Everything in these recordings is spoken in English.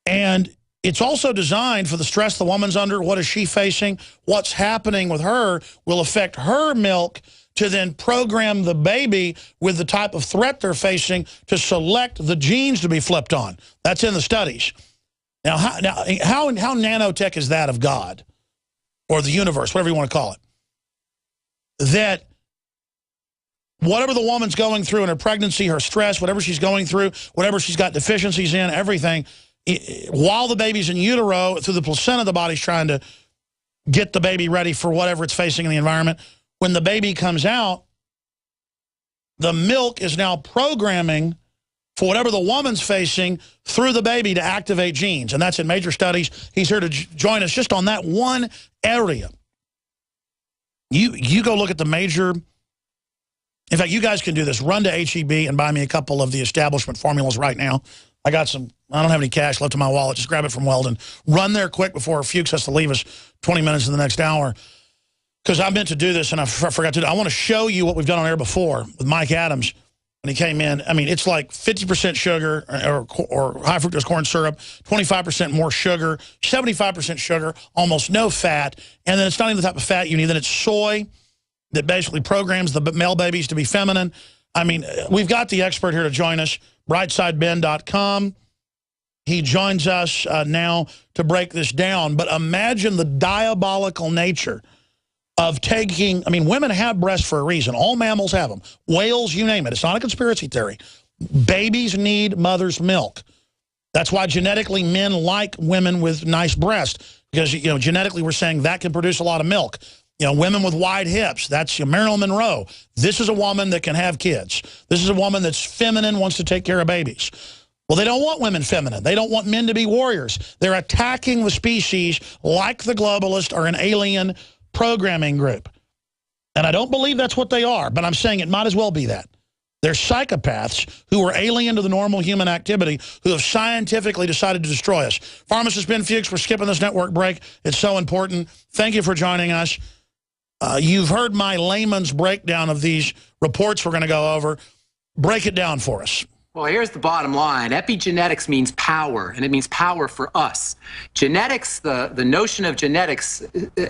And it's also designed for the stress the woman's under. What is she facing? What's happening with her will affect her milk to then program the baby with the type of threat they're facing to select the genes to be flipped on. That's in the studies. Now, how nanotech is that of God or the universe, whatever you want to call it? That whatever the woman's going through in her pregnancy, her stress, whatever she's going through, whatever she's got deficiencies in, everything, while the baby's in utero, through the placenta, the body's trying to get the baby ready for whatever it's facing in the environment. When the baby comes out, the milk is now programming for whatever the woman's facing through the baby to activate genes. And that's in major studies. He's here to join us just on that one area. You go look at the major... In fact, you guys can do this. Run to H-E-B and buy me a couple of the establishment formulas right now. I got some... I don't have any cash left in my wallet. Just grab it from Weldon. Run there quick before Fuchs has to leave us 20 minutes in the next hour. Because I meant to do this and I forgot to do it. I want to show you what we've done on air before with Mike Adams when he came in. I mean, it's like 50% sugar or high fructose corn syrup, 25% more sugar, 75% sugar, almost no fat. And then it's not even the type of fat you need. Then it's soy that basically programs the male babies to be feminine. I mean, we've got the expert here to join us, brightsideben.com. He joins us now to break this down. But imagine the diabolical nature of taking, I mean, women have breasts for a reason. All mammals have them. Whales, you name it. It's not a conspiracy theory. Babies need mother's milk. That's why genetically men like women with nice breasts. Because, you know, genetically we're saying that can produce a lot of milk. You know, women with wide hips, that's Marilyn Monroe. This is a woman that can have kids. This is a woman that's feminine, wants to take care of babies. Well, they don't want women feminine. They don't want men to be warriors. They're attacking the species like the globalist or an alien programming group. And I don't believe that's what they are, but I'm saying it might as well be that. They're psychopaths who are alien to the normal human activity who have scientifically decided to destroy us. Pharmacist Ben Fuchs, we're skipping this network break. It's so important. Thank you for joining us. You've heard my layman's breakdown of these reports we're going to go over. Break it down for us. Well, here's the bottom line. Epigenetics means power, and it means power for us. Genetics, the notion of genetics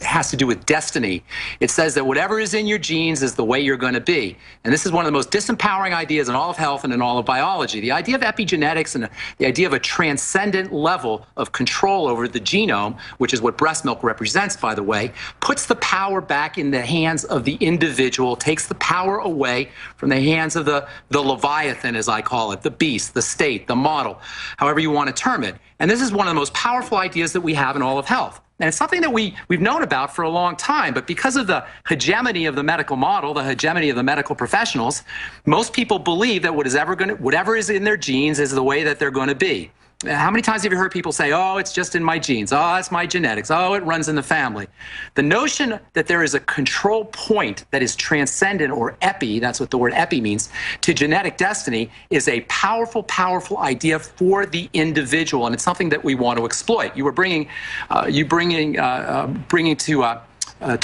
has to do with destiny. It says that whatever is in your genes is the way you're going to be. And this is one of the most disempowering ideas in all of health and in all of biology. The idea of epigenetics and the idea of a transcendent level of control over the genome, which is what breast milk represents, by the way, puts the power back in the hands of the individual, takes the power away from the hands of the Leviathan, as I call it, the beast, the state, the model, however you want to term it. And this is one of the most powerful ideas that we have in all of health. And it's something that we've known about for a long time, but because of the hegemony of the medical model, the hegemony of the medical professionals, most people believe that whatever is in their genes is the way that they're going to be. How many times have you heard people say, oh, it's just in my genes, oh, it's my genetics, oh, it runs in the family? The notion that there is a control point that is transcendent, or epi, that's what the word epi means, to genetic destiny is a powerful, powerful idea for the individual, and it's something that we want to exploit. You were bringing to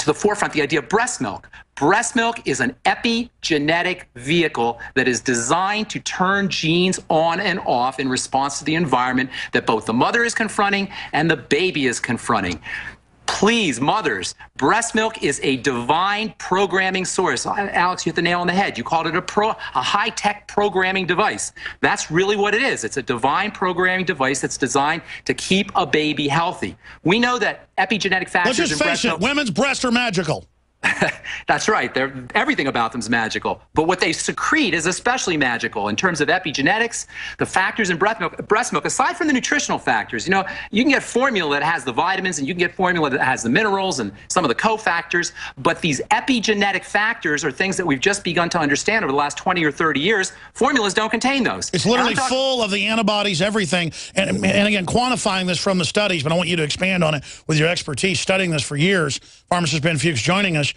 the forefront the idea of breast milk. Breast milk is an epigenetic vehicle that is designed to turn genes on and off in response to the environment that both the mother is confronting and the baby is confronting. Please, mothers, breast milk is a divine programming source. Alex, you hit the nail on the head. You called it a high-tech programming device. That's really what it is. It's a divine programming device that's designed to keep a baby healthy. We know that epigenetic factors in breast milk... Let's just face it, women's breasts are magical. That's right. Everything about them is magical. But what they secrete is especially magical in terms of epigenetics, the factors in breast milk, aside from the nutritional factors. You know, you can get formula that has the vitamins and you can get formula that has the minerals and some of the cofactors. But these epigenetic factors are things that we've just begun to understand over the last 20 or 30 years. Formulas don't contain those. It's literally full of the antibodies, everything. And again, quantifying this from the studies, but I want you to expand on it with your expertise, studying this for years. Pharmacist Ben Fuchs joining us.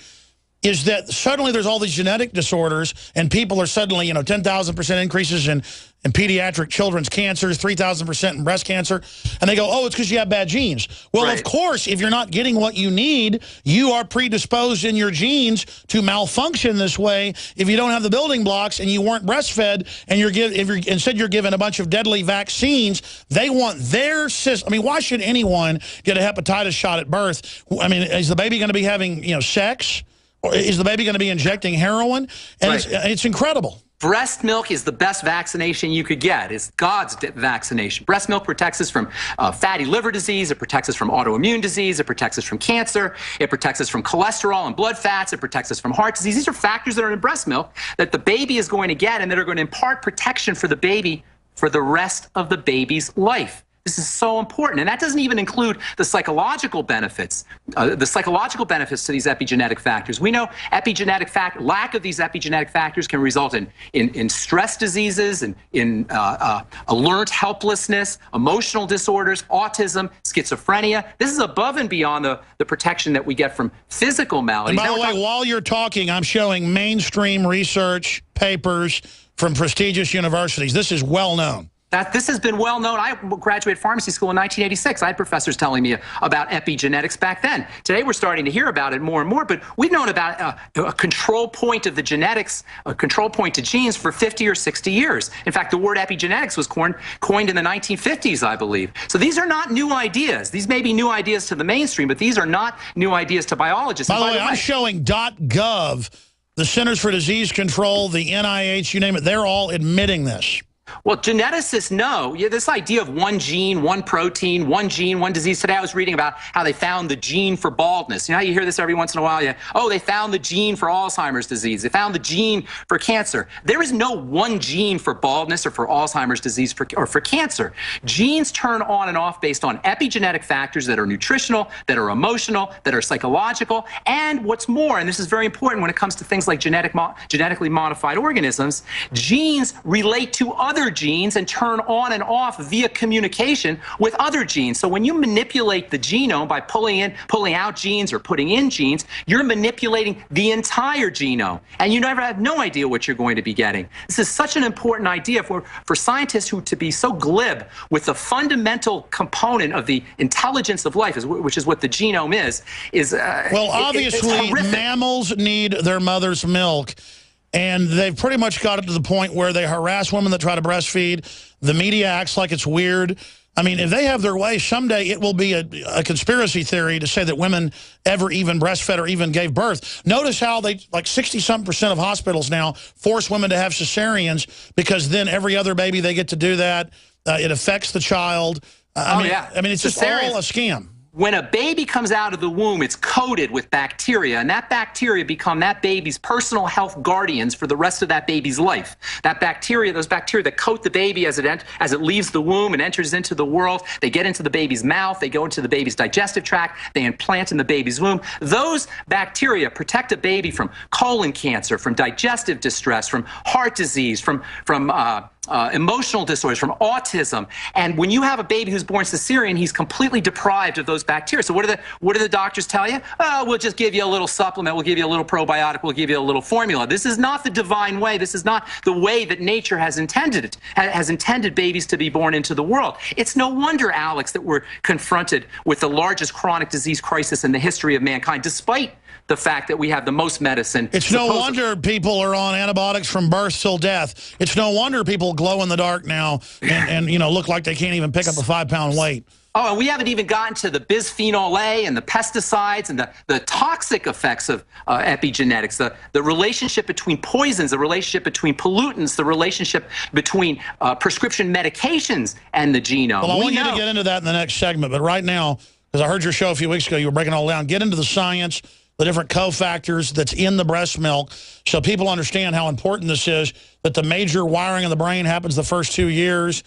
Is that suddenly there's all these genetic disorders and people are suddenly, 10,000% increases in in pediatric children's cancers, 3,000% in breast cancer. And they go, oh, it's because you have bad genes. Well, Right. of course, if you're not getting what you need, you are predisposed in your genes to malfunction this way if you don't have the building blocks and you weren't breastfed and instead you're given a bunch of deadly vaccines. They want their system. I mean, why should anyone get a hepatitis shot at birth? I mean, is the baby going to be having, sex? Or is the baby going to be injecting heroin? And Right. it's incredible. Breast milk is the best vaccination you could get. It's God's vaccination. Breast milk protects us from fatty liver disease. It protects us from autoimmune disease. It protects us from cancer. It protects us from cholesterol and blood fats. It protects us from heart disease. These are factors that are in breast milk that the baby is going to get and that are going to impart protection for the baby for the rest of the baby's life. This is so important. And that doesn't even include the psychological benefits, to these epigenetic factors. We know lack of these epigenetic factors can result in stress diseases and in learned helplessness, emotional disorders, autism, schizophrenia. This is above and beyond the protection that we get from physical maladies. And by the way, while you're talking, I'm showing mainstream research papers from prestigious universities. This is well known. This has been well known. I graduated pharmacy school in 1986. I had professors telling me about epigenetics back then. Today we're starting to hear about it more and more, but we've known about a control point of the genetics, a control point to genes for 50 or 60 years. In fact, the word epigenetics was coined in the 1950s, I believe. So these are not new ideas. These may be new ideas to the mainstream, but these are not new ideas to biologists. By the way, I'm showing .gov, the Centers for Disease Control, the NIH, you name it, they're all admitting this. Well, geneticists know this idea of one gene, one protein, one gene, one disease. Today I was reading about how they found the gene for baldness. You know how you hear this every once in a while? Yeah. Oh, they found the gene for Alzheimer's disease. They found the gene for cancer. There is no one gene for baldness or for Alzheimer's disease or for cancer. Genes turn on and off based on epigenetic factors that are nutritional, that are emotional, that are psychological. And what's more, and this is very important when it comes to things like genetically modified organisms, genes relate to other genes and turn on and off via communication with other genes. So when you manipulate the genome by pulling out genes or putting in genes, you're manipulating the entire genome, and you never have no idea what you're going to be getting. This is such an important idea for scientists to be so glib with the fundamental component of the intelligence of life, which is what the genome is. Well, obviously, mammals need their mother's milk. And they've pretty much got it to the point where they harass women that try to breastfeed. The media acts like it's weird. I mean, if they have their way, someday it will be a conspiracy theory to say that women ever even breastfed or even gave birth. Notice how like 60-something% of hospitals now force women to have cesareans because then every other baby they get to do that. It affects the child. I mean, it's just all a scam. When a baby comes out of the womb, it's coated with bacteria, and that bacteria become that baby's personal health guardians for the rest of that baby's life. That bacteria, those bacteria that coat the baby as it leaves the womb and enters into the world, they get into the baby's mouth, they go into the baby's digestive tract, they implant in the baby's womb. Those bacteria protect a baby from colon cancer, from digestive distress, from heart disease, from emotional disorders, from autism. And when you have a baby who's born cesarean, he's completely deprived of those bacteria. So what do the doctors tell you? Oh, we'll just give you a little supplement. We'll give you a little probiotic. We'll give you a little formula. This is not the divine way. This is not the way that nature has intended it, has intended babies to be born into the world. It's no wonder, Alex, that we're confronted with the largest chronic disease crisis in the history of mankind, despite the fact that we have the most medicine. It's no wonder people are on antibiotics from birth till death. It's no wonder people glow in the dark now and look like they can't even pick up a 5-pound weight. Oh, and we haven't even gotten to the bisphenol A and the pesticides and the toxic effects of epigenetics, the relationship between poisons, the relationship between pollutants, the relationship between prescription medications and the genome. Well, I want you to get into that in the next segment, but right now, because I heard your show a few weeks ago, you were breaking it all down, get into the science, the different cofactors that's in the breast milk, so people understand how important this is, that the major wiring of the brain happens the first 2 years.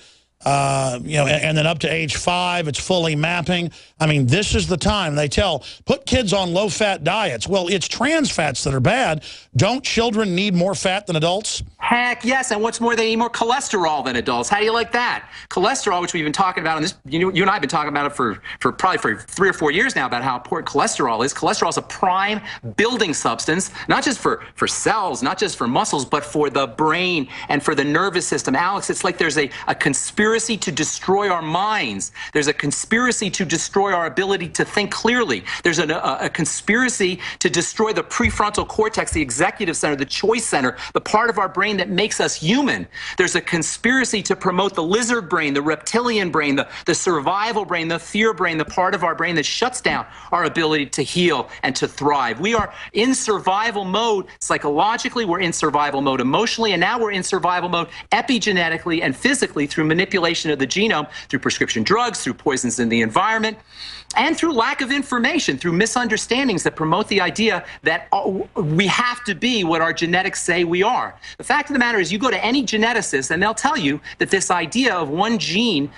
and then up to age 5, it's fully mapping. I mean, this is the time they tell, put kids on low-fat diets. Well, it's trans fats that are bad. Don't children need more fat than adults? Heck yes, and what's more, they need more cholesterol than adults. How do you like that? Cholesterol, which we've been talking about, and this, you and I have been talking about it for probably for 3 or 4 years now, about how important cholesterol is. Cholesterol is a prime building substance, not just for cells, not just for muscles, but for the brain and for the nervous system. Alex, it's like there's a conspiracy to destroy our minds. There's a conspiracy to destroy our ability to think clearly. There's a conspiracy to destroy the prefrontal cortex, the executive center, the choice center, the part of our brain that makes us human. There's a conspiracy to promote the lizard brain, the reptilian brain, the survival brain, the fear brain, the part of our brain that shuts down our ability to heal and to thrive. We are in survival mode psychologically, we're in survival mode emotionally, and now we're in survival mode epigenetically and physically through manipulation of the genome, through prescription drugs, through poisons in the environment, and through lack of information, through misunderstandings that promote the idea that we have to be what our genetics say we are. The fact of the matter is, you go to any geneticist and they'll tell you that this idea of one gene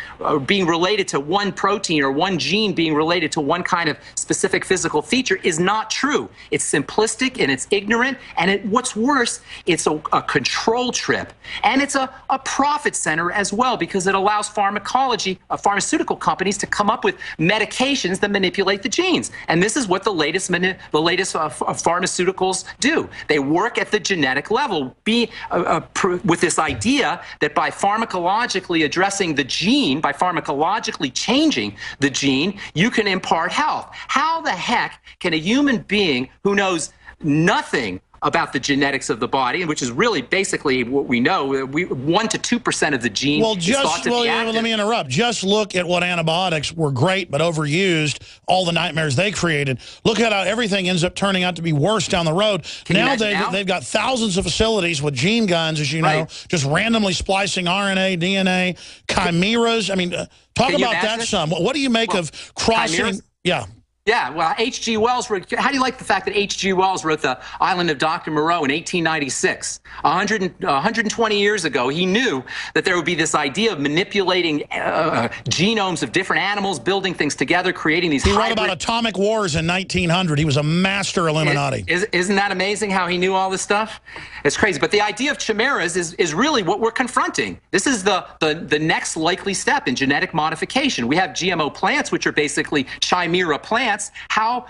being related to one protein or one gene being related to one kind of specific physical feature is not true. It's simplistic and it's ignorant, and what's worse, it's a control trip. And it's a profit center as well, because it allows pharmaceutical companies to come up with medications that manipulate the genes. And this is what the latest pharmaceuticals do. They work at the genetic level, with this idea that by pharmacologically addressing the gene, by pharmacologically changing the gene, you can impart health. How the heck can a human being who knows nothing about the genetics of the body, which is really basically what we know, 1 to 2% of the gene is thought to be active. Let me interrupt. Just look at what antibiotics were great but overused, all the nightmares they created. Look at how everything ends up turning out to be worse down the road. Now they've got thousands of facilities with gene guns, as you know, just randomly splicing RNA, DNA, chimeras. I mean, talk about that some. What do you make of crossing? Chimeras? Yeah. Yeah, well, H.G. Wells wrote, how do you like the fact that H.G. Wells wrote The Island of Dr. Moreau in 1896? 120 years ago, he knew that there would be this idea of manipulating genomes of different animals, building things together, creating these He wrote about atomic wars in 1900. He was a master Illuminati. Isn't that amazing how he knew all this stuff? It's crazy. But the idea of chimeras is really what we're confronting. This is the next likely step in genetic modification. We have GMO plants, which are basically chimera plants. How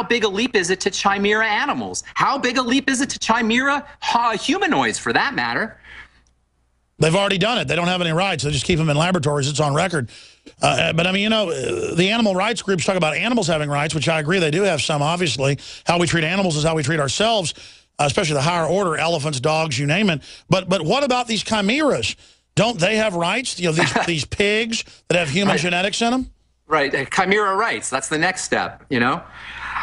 big a leap is it to chimera animals? How big a leap is it to chimera humanoids, for that matter? They've already done it. They don't have any rights. They just keep them in laboratories. It's on record. But, I mean, you know, the animal rights groups talk about animals having rights, which I agree they do have some, obviously. How we treat animals is how we treat ourselves, especially the higher order, elephants, dogs, you name it. But what about these chimeras? Don't they have rights? You know, these pigs that have human genetics in them? Right, chimera rights. That's the next step, you know?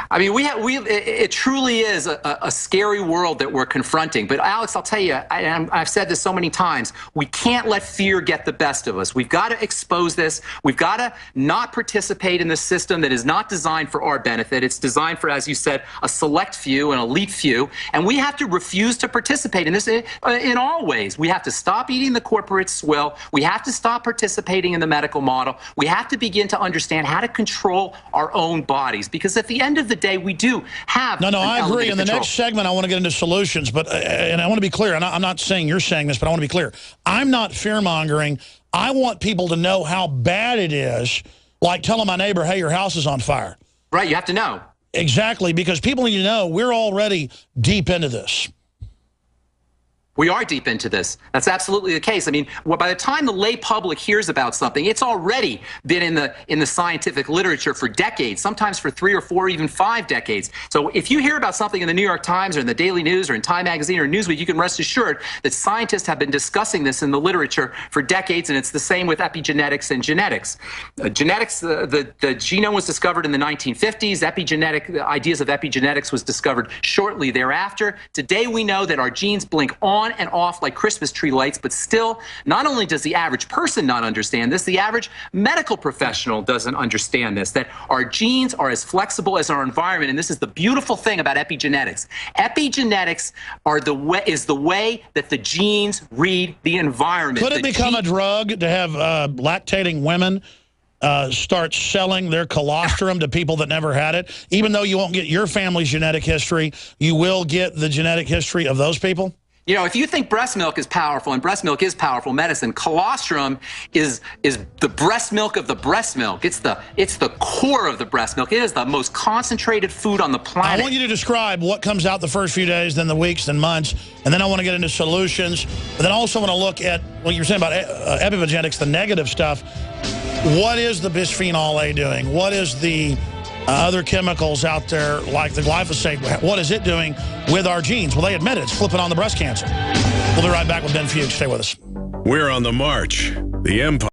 I mean, it truly is a scary world that we're confronting. But Alex, I'll tell you, I've said this so many times, we can't let fear get the best of us. We've got to expose this. We've got to not participate in the system that is not designed for our benefit. It's designed for, as you said, a select few, an elite few. And we have to refuse to participate in this in all ways. We have to stop eating the corporate swill. We have to stop participating in the medical model. We have to begin to understand how to control our own bodies. Because at the end of the day, we do have No, I agree. In the next segment, I want to get into solutions, but and I want to be clear, and I'm not saying you're saying this, but I want to be clear. I'm not fear-mongering. I want people to know how bad it is, like telling my neighbor, hey, your house is on fire. Right, you have to know. Exactly, because people need to know we're already deep into this. We are deep into this. That's absolutely the case. I mean, by the time the lay public hears about something, it's already been in the scientific literature for decades, sometimes for 3 or 4, even 5 decades. So if you hear about something in the New York Times or in the Daily News or in Time Magazine or Newsweek, you can rest assured that scientists have been discussing this in the literature for decades, and it's the same with epigenetics and genetics. Genetics, the genome was discovered in the 1950s. The ideas of epigenetics was discovered shortly thereafter. Today we know that our genes blink on on and off like Christmas tree lights, but still, not only does the average person not understand this, the average medical professional doesn't understand this, that our genes are as flexible as our environment. And this is the beautiful thing about epigenetics. Epigenetics is the way that the genes read the environment. Could it become a drug to have lactating women start selling their colostrum to people that never had it? Even though you won't get your family's genetic history, you will get the genetic history of those people? You know, if you think breast milk is powerful, and breast milk is powerful medicine, colostrum is the breast milk of the breast milk. It's the core of the breast milk. It is the most concentrated food on the planet. I want you to describe what comes out the first few days, then the weeks, then months, and then I want to get into solutions. But then I also want to look at what you're saying about epigenetics, the negative stuff. What is the bisphenol A doing? What is the other chemicals out there like the glyphosate? What is it doing with our genes? Well, they admit it. It's flipping on the breast cancer. We'll be right back with Ben Fuchs. Stay with us. We're on the march. The Empire.